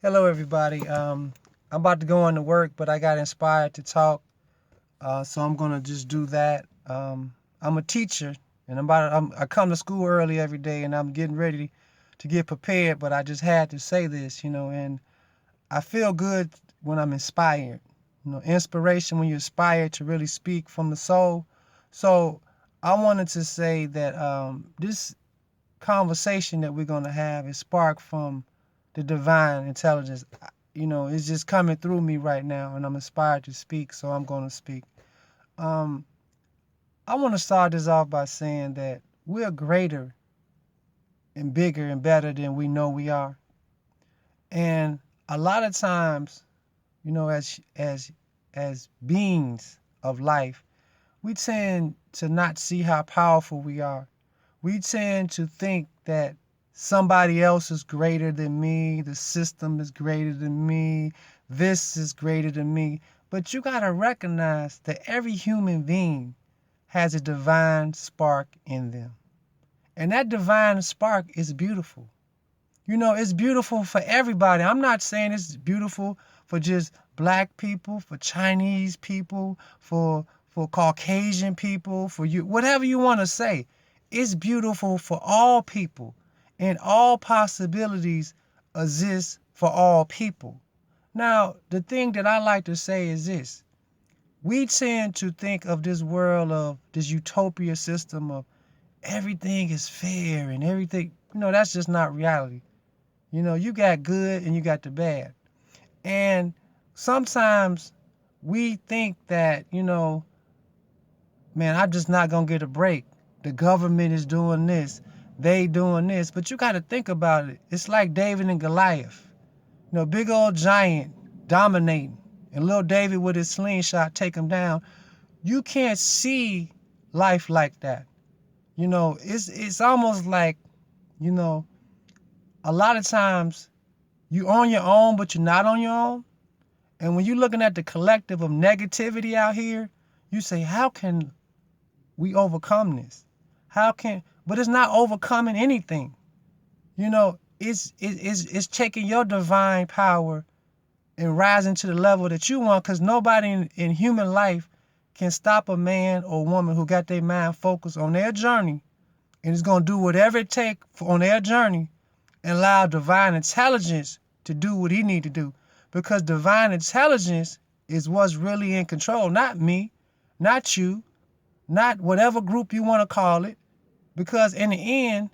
Hello, everybody. I'm about to go into work, but I got inspired to talk, so I'm gonna just do that. I'm a teacher, and I come to school early every day, and I'm getting ready to get prepared. But I just had to say this, and I feel good when I'm inspired. Inspiration when you're inspired to really speak from the soul. So I wanted to say that this conversation that we're gonna have is sparked from the divine intelligence. It's just coming through me right now, and I'm inspired to speak, so I'm going to speak. Um, I want to start this off by saying that we're greater and bigger and better than we know we are. And a lot of times, as beings of life, we tend to not see how powerful we are. We tend to think that somebody else is greater than me, the system is greater than me, this is greater than me. But you got to recognize that every human being has a divine spark in them. And that divine spark is beautiful. It's beautiful for everybody. I'm not saying it's beautiful for just black people, for Chinese people, for Caucasian people, for you, whatever you want to say. It's beautiful for all people, and all possibilities exist for all people. Now, the thing that I like to say is this. We tend to think of this world of this utopia system of everything is fair and everything. That's just not reality. You got good and you got the bad. And sometimes we think that, man, I'm just not going to get a break. The government is doing this, they doing this. But you got to think about it. It's like David and Goliath. Big old giant dominating, and little David with his slingshot take him down. You can't see life like that. It's almost like, you know, a lot of times you on your own, but you're not on your own. And when you're looking at the collective of negativity out here, you say, how can we overcome this? But it's not overcoming anything. It's taking your divine power and rising to the level that you want, because nobody in human life can stop a man or woman who got their mind focused on their journey and is going to do whatever it takes on their journey and allow divine intelligence to do what he need to do, because divine intelligence is what's really in control, not me, not you, not whatever group you want to call it, because in the end,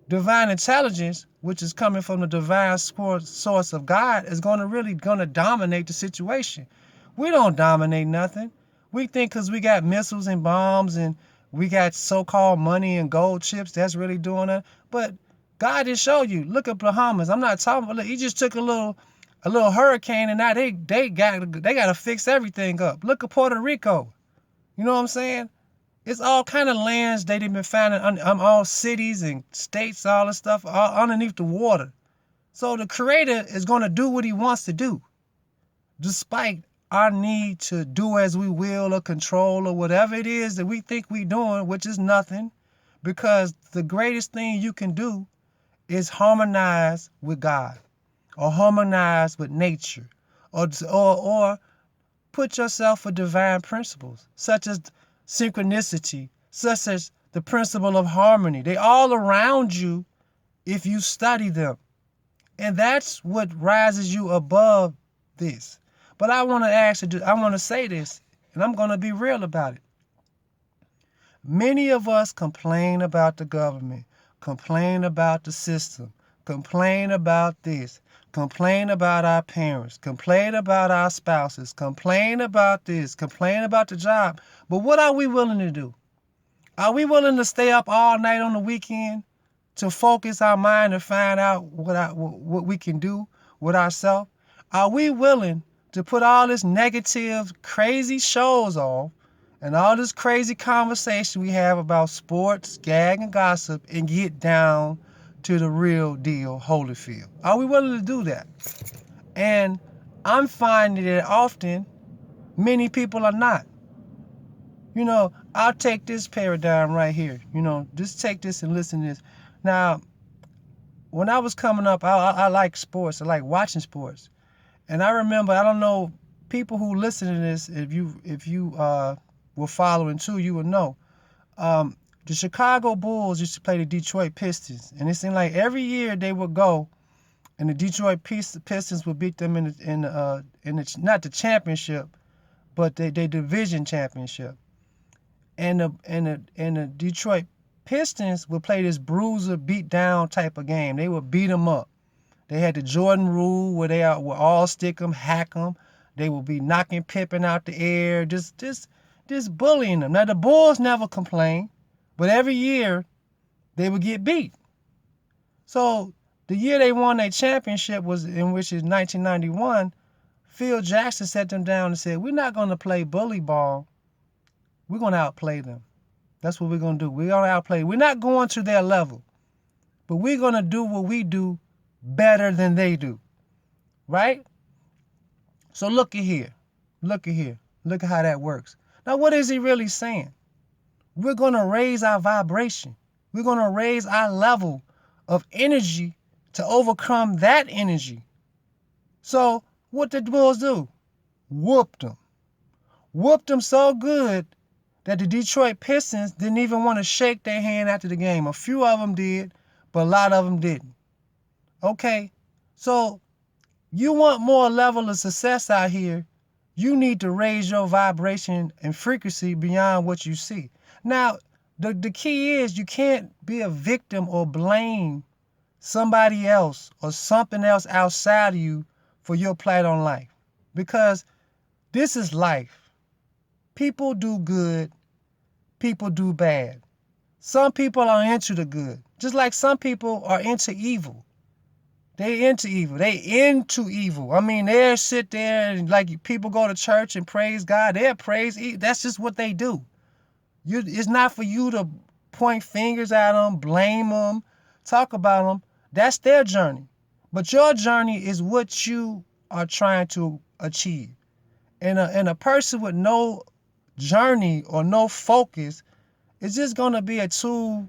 divine intelligence, which is coming from the divine source of God, is going to dominate the situation. We don't dominate nothing. We think because we got missiles and bombs and we got so-called money and gold chips, that's really doing it. But God did show you. Look at Bahamas. I'm not talking about. Look, he just took a little hurricane, and now they got to fix everything up. Look at Puerto Rico. You know what I'm saying? It's all kind of lands they've been finding, all cities and states, all this stuff, all underneath the water. So the Creator is going to do what He wants to do, despite our need to do as we will or control or whatever it is that we think we're doing, which is nothing, because the greatest thing you can do is harmonize with God or harmonize with nature or put yourself with divine principles, such as synchronicity, such as the principle of harmony. They all around you if you study them. And that's what rises you above this. But I want to say this, and I'm going to be real about it. Many of us complain about the government, complain about the system, complain about this, complain about our parents, complain about our spouses, complain about this, complain about the job. But what are we willing to do? Are we willing to stay up all night on the weekend to focus our mind and find out what we can do with ourselves? Are we willing to put all this negative, crazy shows off and all this crazy conversation we have about sports, gag, and gossip and get down to the real deal, Holyfield? Are we willing to do that? And I'm finding that often many people are not. I'll take this paradigm right here. Just take this and listen to this. Now, when I was coming up, I like sports. I like watching sports. And I remember, I don't know, people who listen to this, if you were following too, you would know. Um, the Chicago Bulls used to play the Detroit Pistons, and it seemed like every year they would go, and the Detroit Pistons would beat them in the not the championship, but they division championship. And the Detroit Pistons would play this bruiser beat down type of game. They would beat them up. They had the Jordan rule where they would all stick them, hack them. They would be knocking Pippen out the air, just bullying them. Now the Bulls never complained, but every year they would get beat. So the year they won their championship was in which is 1991. Phil Jackson sat them down and said, "We're not going to play bully ball. We're going to outplay them. That's what we're going to do. We're going to outplay. We're not going to their level, but we're going to do what we do better than they do." Right? So look at here. Look at here. Look at how that works. Now, what is he really saying? We're going to raise our vibration. We're going to raise our level of energy to overcome that energy. So what did the Bulls do? Whooped them. Whooped them so good that the Detroit Pistons didn't even want to shake their hand after the game. A few of them did, but a lot of them didn't. Okay, so you want more level of success out here, you need to raise your vibration and frequency beyond what you see. Now, the key is you can't be a victim or blame somebody else or something else outside of you for your plight on life. Because this is life. People do good, people do bad. Some people are into the good, just like some people are into evil. They into evil. They into evil. I mean, they'll sit there and like people go to church and praise God. They'll praise evil. That's just what they do. It's not for you to point fingers at them, blame them, talk about them. That's their journey. But your journey is what you are trying to achieve. And a person with no journey or no focus is just going to be a tool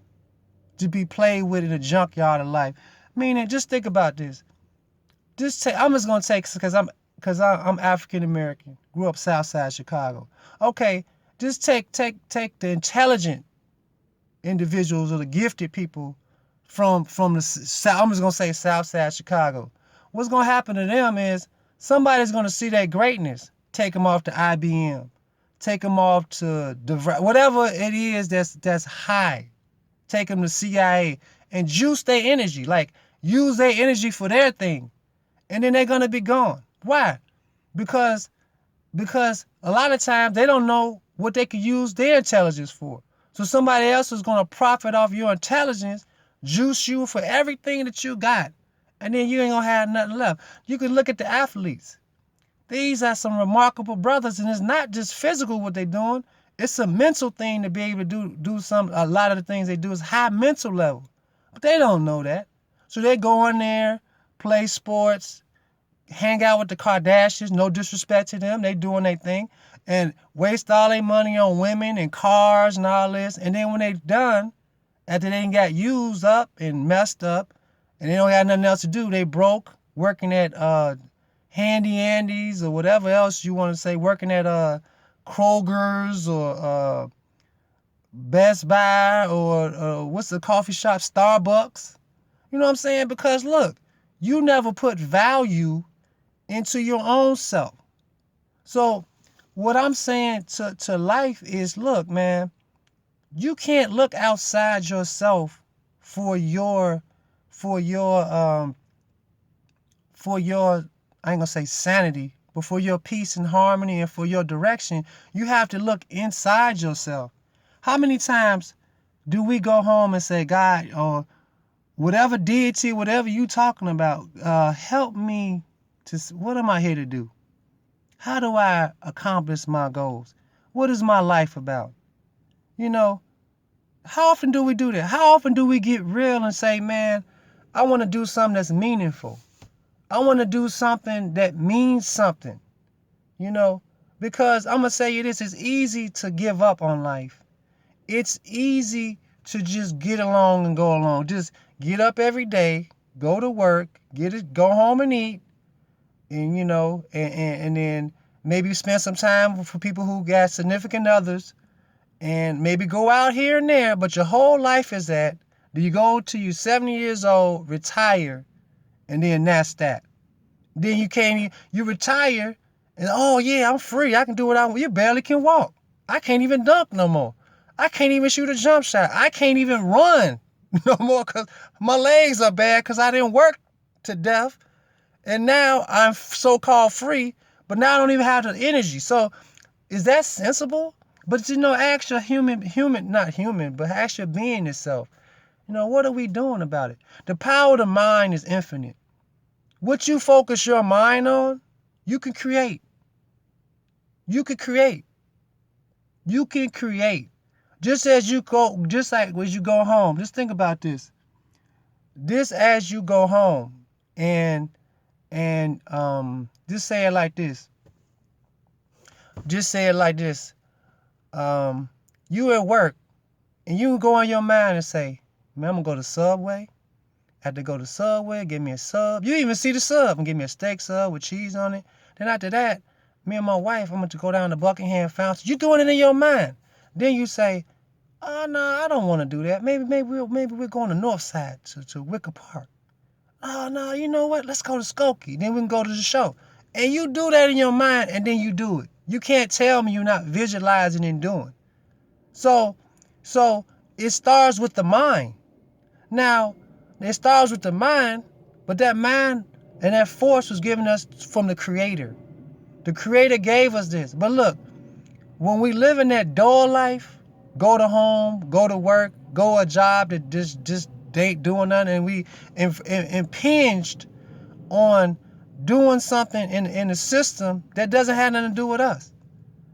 to be played with in a junkyard of life. Meaning, just think about this. I'm just gonna take because I'm African American. Grew up South Side Chicago. Okay, just take the intelligent individuals or the gifted people from the South. I'm just gonna say South Side Chicago. What's gonna happen to them is somebody's gonna see their greatness, take them off to IBM, take them off to whatever it is that's high. Take them to CIA and juice their energy, like use their energy for their thing. And then they're going to be gone. Why? Because a lot of times they don't know what they could use their intelligence for. So somebody else is going to profit off your intelligence, juice you for everything that you got. And then you ain't going to have nothing left. You can look at the athletes. These are some remarkable brothers, and it's not just physical what they're doing. It's a mental thing to be able to do a lot of the things they do is high mental level. But they don't know that. So they go in there, play sports, hang out with the Kardashians, no disrespect to them, they doing their thing, and waste all their money on women and cars and all this. And then when they done, after they got used up and messed up, and they don't have nothing else to do, they broke, working at Handy Andy's or whatever else you want to say, working at Kroger's or Best Buy or what's the coffee shop, Starbucks. You know what I'm saying? Because look, you never put value into your own self. So what I'm saying to life is, look, man, you can't look outside yourself for your I ain't gonna say sanity, but for your peace and harmony and for your direction. You have to look inside yourself. How many times do we go home and say, God, or whatever deity, whatever you talking about, help me to, what am I here to do? How do I accomplish my goals? What is my life about? You know, how often do we do that? How often do we get real and say, man, I want to do something that's meaningful. I want to do something that means something, you know, because I'm going to say this, it's easy to give up on life. It's easy to just get along and go along. Just get up every day, go to work, go home and eat, and and then maybe spend some time for people who got significant others, and maybe go out here and there. But your whole life is that. Do you go till you 70 years old, retire, and then that's that? Then you retire, and oh yeah, I'm free. I can do what I want. You barely can walk. I can't even dunk no more. I can't even shoot a jump shot. I can't even run no more because my legs are bad because I didn't work to death. And now I'm so-called free, but now I don't even have the energy. So is that sensible? But ask your not human, but ask your being itself. What are we doing about it? The power of the mind is infinite. What you focus your mind on, you can create. You can create. You can create. Just like as you go home. Just think about this. This as you go home, and just say it like this. Just say it like this. You at work, and you can go in your mind and say, man, I'm gonna go to Subway. Had to go to Subway, get me a sub. You even see the sub and give me a steak sub with cheese on it. Then after that, me and my wife, I'm going to go down to Buckingham Fountain. You doing it in your mind. Then you say, oh no, I don't want to do that. Maybe we're going to North Side to Wicker Park. Oh no, you know what? Let's go to Skokie. Then we can go to the show. And you do that in your mind, and then you do it. You can't tell me you're not visualizing and doing. So it starts with the mind. Now, it starts with the mind, but that mind and that force was given us from the Creator. The Creator gave us this. But look, when we live in that dull life, go to home, go to work, go a job that just ain't doing nothing, and we impinged on doing something in the system that doesn't have nothing to do with us.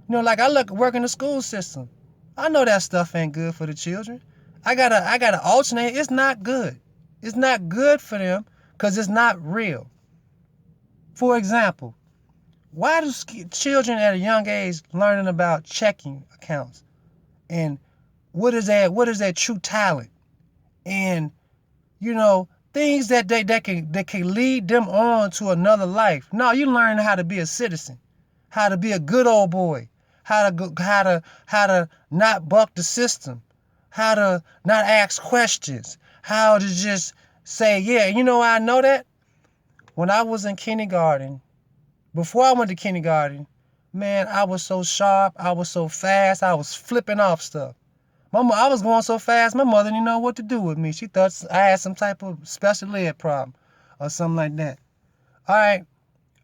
Like I work in the school system. I know that stuff ain't good for the children. I gotta alternate. It's not good. It's not good for them because it's not real. For example, why do children at a young age learning about checking accounts and what is their true talent, and things that can lead them on to another life? No, you learn how to be a citizen, how to be a good old boy, how to not buck the system, how to not ask questions, how to just say, yeah, I know that. When I was in kindergarten, before I went to kindergarten, man, I was so sharp, I was so fast, I was flipping off stuff. I was going so fast, my mother didn't know what to do with me. She thought I had some type of special ed problem or something like that. All right,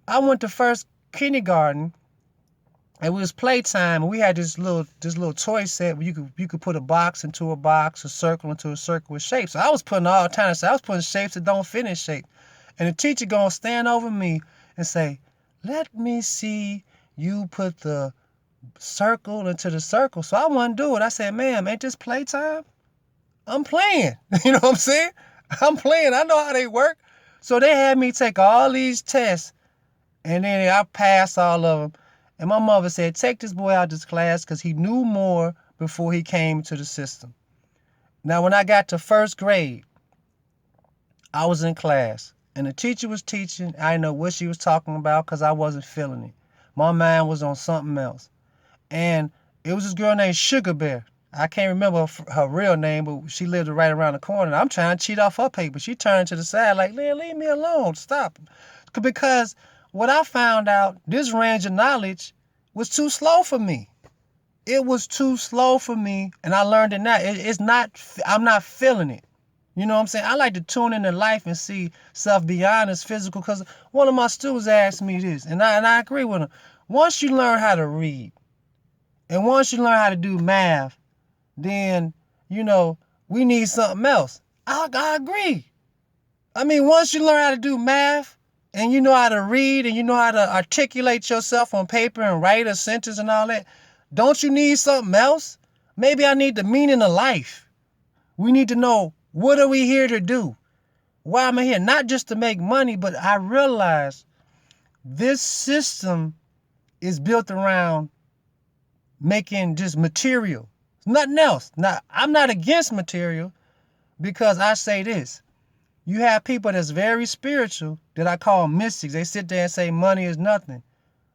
I went to first kindergarten. It was playtime, and we had this little toy set where you could put a box into a box, a circle into a circle with shapes. So I was putting all kinds of stuff. I was putting shapes that don't fit in shape. And the teacher gonna stand over me and say, let me see you put the circle into the circle. So I wouldn't do it. I said, ma'am, ain't this playtime? I'm playing. You know what I'm saying? I'm playing. I know how they work. So they had me take all these tests, and then I passed all of them. And my mother said, take this boy out of this class because he knew more before he came to the system. Now, when I got to first grade, I was in class, and the teacher was teaching. I didn't know what she was talking about because I wasn't feeling it. My mind was on something else. And it was this girl named Sugar Bear. I can't remember her real name, but she lived right around the corner. I'm trying to cheat off her paper. She turned to the side like, leave me alone. Stop. Because what I found out, this range of knowledge was too slow for me. It was too slow for me, and I learned it now. I'm not feeling it. You know what I'm saying? I like to tune into life and see stuff beyond this physical, because one of my students asked me this, and I agree with him. Once you learn how to read, and once you learn how to do math, then, we need something else. I agree. I mean, once you learn how to do math, and you know how to read, and you know how to articulate yourself on paper and write a sentence and all that, don't you need something else? Maybe I need the meaning of life. We need to know, what are we here to do? Why am I here? Not just to make money, but I realize this system is built around making just material. Nothing else. Now, I'm not against material, because I say this. You have people that's very spiritual that I call mystics. They sit there and say money is nothing,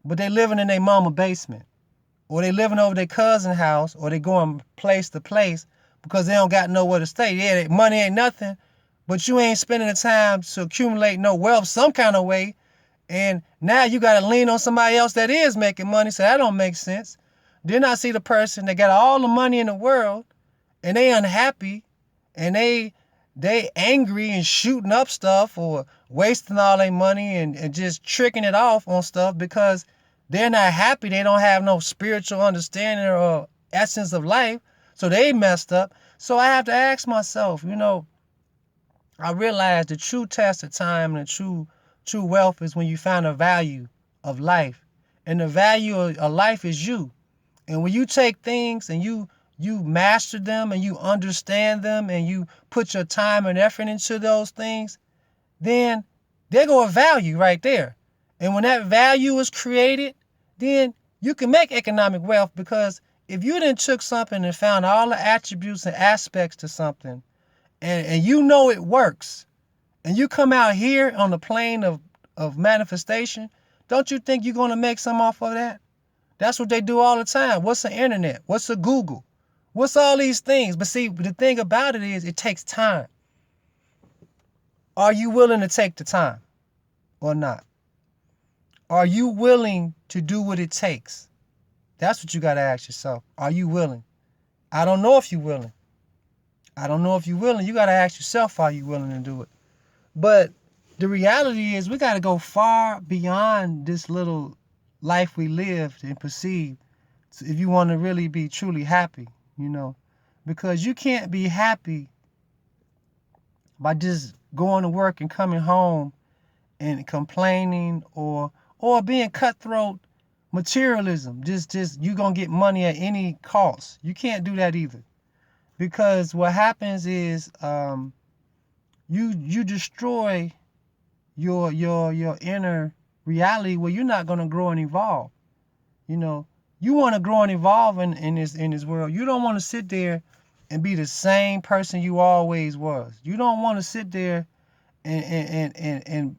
but they living in their mama basement, or they living over their cousin house, or they going place to place because they don't got nowhere to stay. Yeah, money ain't nothing, but you ain't spending the time to accumulate no wealth some kind of way. And now you got to lean on somebody else that is making money, so that don't make sense. Then I see the person that got all the money in the world and they unhappy and they angry and shooting up stuff or wasting all their money and just tricking it off on stuff because they're not happy. They don't have no spiritual understanding or essence of life. So they messed up. So I have to ask myself, I realize the true test of time and the true wealth is when you find the value of life. And the value of life is you. And when you take things and you master them and you understand them and you put your time and effort into those things, then there go a value right there. And when that value is created, then you can make economic wealth, because if you then took something and found all the attributes and aspects to something and you know it works, and you come out here on the plane of manifestation, don't you think you're going to make some off of that? That's what they do all the time. What's the internet? What's the Google? What's all these things? But see, the thing about it is it takes time. Are you willing to take the time or not? Are you willing to do what it takes? That's what you got to ask yourself. Are you willing? I don't know if you're willing. I don't know if you're willing. You got to ask yourself, are you willing to do it? But the reality is we got to go far beyond this little life we lived and perceived if you want to really be truly happy, because you can't be happy by just going to work and coming home and complaining or being cutthroat materialism. Just you going to get money at any cost. You can't do that either, because what happens is you destroy your inner reality where you're not going to grow and evolve. You want to grow and evolve in this world. You don't want to sit there and be the same person you always was. You don't want to sit there and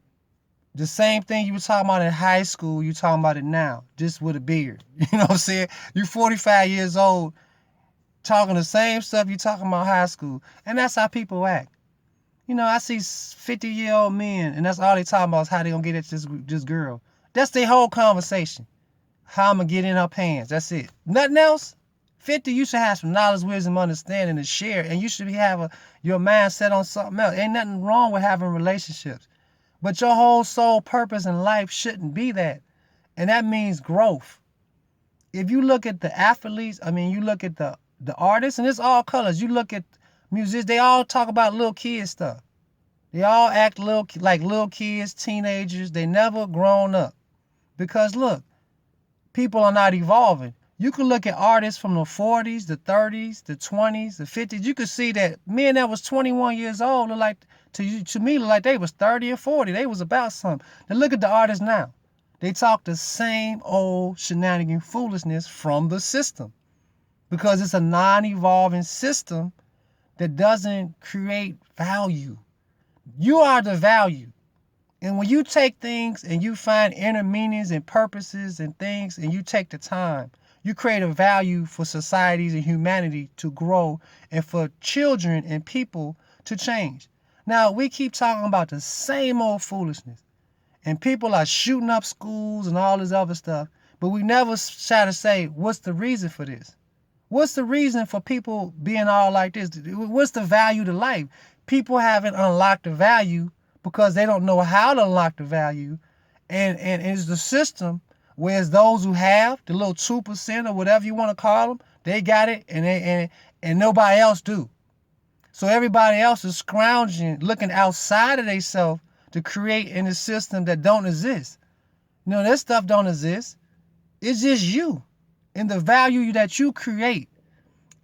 the same thing you were talking about in high school, you talking about it now, just with a beard. You know what I'm saying? You're 45 years old talking the same stuff you talking about high school. And that's how people act. I see 50-year-old men, and that's all they talking about is how they gonna get at this girl. That's their whole conversation. How I'm gonna get in her pants. That's it. Nothing else. 50, you should have some knowledge, wisdom, understanding to share, and you should have your mind set on something else. Ain't nothing wrong with having relationships, but your whole sole purpose in life shouldn't be that, and that means growth. If you look at the athletes, you look at the artists, and it's all colors. You look at musicians, they all talk about little kid stuff. They all act like little kids, teenagers. They never grown up. Because look, people are not evolving. You can look at artists from the 40s, the 30s, the 20s, the 50s. You can see that men that was 21 years old look like, to me, look like they was 30 or 40. They was about something. Now look at the artists now. They talk the same old shenanigan foolishness from the system, because it's a non-evolving system that doesn't create value. You are the value. And when you take things and you find inner meanings and purposes and things, and you take the time, you create a value for societies and humanity to grow, and for children and people to change. Now, we keep talking about the same old foolishness, and people are shooting up schools and all this other stuff, but we never try to say, what's the reason for this? What's the reason for people being all like this? What's the value to life? People haven't unlocked the value because they don't know how to unlock the value. And it's the system, whereas those who have, the little 2% or whatever you want to call them, they got it, and nobody else do. So everybody else is scrounging, looking outside of themselves to create in a system that don't exist. That stuff don't exist. It's just you and the value that you create.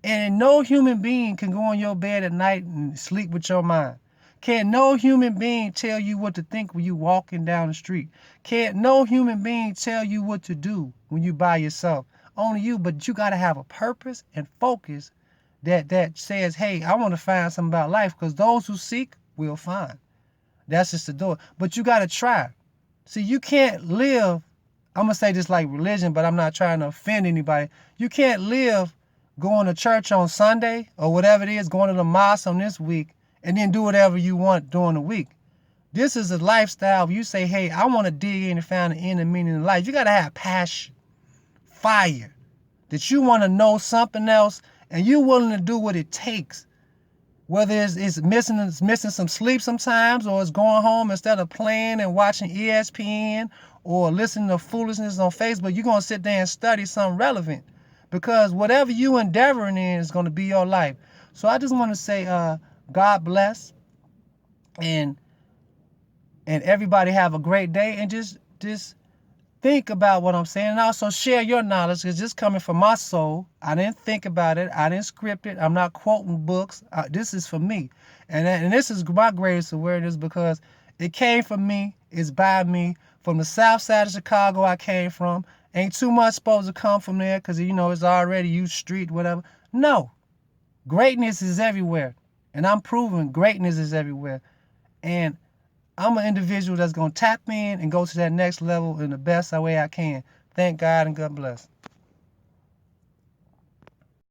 And no human being can go on your bed at night and sleep with your mind. Can't no human being tell you what to think when you walking down the street. Can't no human being tell you what to do when you by yourself. Only you, but you got to have a purpose and focus that says, hey, I want to find something about life, because those who seek will find. That's just the door. But you got to try. See, you can't live, I'm going to say this like religion, but I'm not trying to offend anybody. You can't live going to church on Sunday or whatever it is, going to the mosque on this week, and then do whatever you want during the week. This is a lifestyle. You say, hey, I want to dig in and find the end and meaning in life. You got to have passion, fire, that you want to know something else, and you're willing to do what it takes. Whether it's missing some sleep sometimes, or it's going home instead of playing and watching ESPN or listening to foolishness on Facebook, you're going to sit there and study something relevant, because whatever you endeavoring in is going to be your life. So I just want to say, God bless, and everybody have a great day, and just think about what I'm saying, and also share your knowledge, because this coming from my soul. I didn't think about it. I didn't script it. I'm not quoting books. This is for me. And this is my greatest awareness, because it came from me. It's by me. From the south side of Chicago I came from. Ain't too much supposed to come from there, because, it's already you street, whatever. No. Greatness is everywhere. And I'm proving greatness is everywhere. And I'm an individual that's going to tap in and go to that next level in the best way I can. Thank God and God bless.